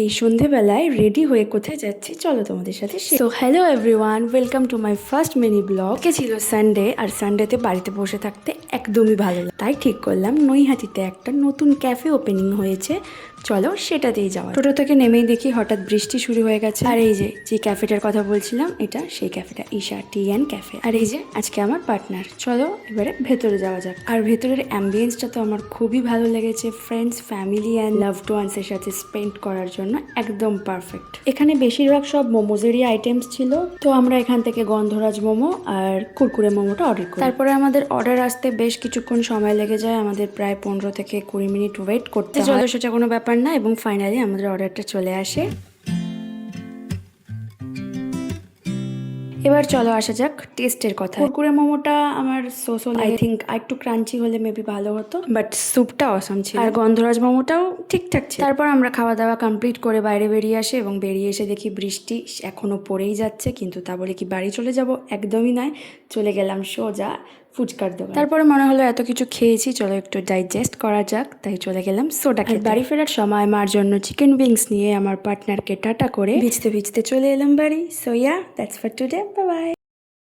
এই সন্ধেবেলায় রেডি হয়ে কোথায় যাচ্ছি চলো তোমাদের সাথে। So hello everyone, welcome to my first mini blog. কে ছিল সানডে, আর সানডেতে বাড়িতে বসে থাকতে একদমই ভালো লাগে, তাই ঠিক করলাম নৈহাটিতে একটা নতুন ক্যাফে ওপেনিং হয়েছে, চলো সেটাতেই যাওয়া। টোটো থেকে নেমেই দেখি হঠাৎ বৃষ্টি শুরু হয়ে গেছে। আর এই যে যে ক্যাফেটার কথা বলছিলাম, এটা সেই ক্যাফেটা, ঈশা টি অ্যান্ড ক্যাফে। আর এই যে আজকে আমার পার্টনার। চলো এবারে ভেতরে যাওয়া যাক। আর ভেতরের অ্যাম্বিয়েন্সটা তো আমার খুবই ভালো লেগেছে, ফ্রেন্ডস, ফ্যামিলি অ্যান্ড লাভড ওয়ান্সের সাথে স্পেন্ড করার জন্য একদম পারফেক্ট। এখানে বেশিরভাগ সব মোমোজেরই আইটেমস ছিল, তো আমরা এখান থেকে গন্ধরাজ মোমো আর কুরকুরে মোমোটা অর্ডার করি। তারপরে আমাদের অর্ডার আসতে বেশ কিছুক্ষণ সময় লেগে যায়, আমাদের প্রায় 15 থেকে 20 মিনিট ওয়েট করতে হয়। চলো সেটা কোনো ব্যাপার না, এবং ফাইনালি আমাদের অর্ডারটা চলে আসে। এবার চলো আসা যাক টেস্টের কথা। কুরকুরে মোমোটা আমার সোসো আই থিঙ্ক একটু ক্রাঞ্চি হলে মেবি ভালো হতো, বাট স্যুপটা অসম ছিল। আর গন্ধরাজ মোমোটাও ঠিকঠাক ছিল। তারপর আমরা খাওয়া দাওয়া কমপ্লিট করে বাইরে বেরিয়ে আসি, এবং বেরিয়ে এসে দেখি বৃষ্টি এখনো পড়েই যাচ্ছে, কিন্তু তা বলে কি বাড়ি চলে যাব? একদমই নয়, চলে গেলাম সোজা ফুচকার দোকান। তারপরে মনে হলো এত কিছু খেয়েছি, চলো একটু ডাইজেস্ট করা যাক, তাই চলে গেলাম সোডা খেতে। বাড়ি ফেরার সময় মার জন্য চিকেন উইংস নিয়ে আমার পার্টনারকে টাটা করে ভিজতে ভিজতে চলে এলাম বাড়ি। So yeah, that's for today, bye bye.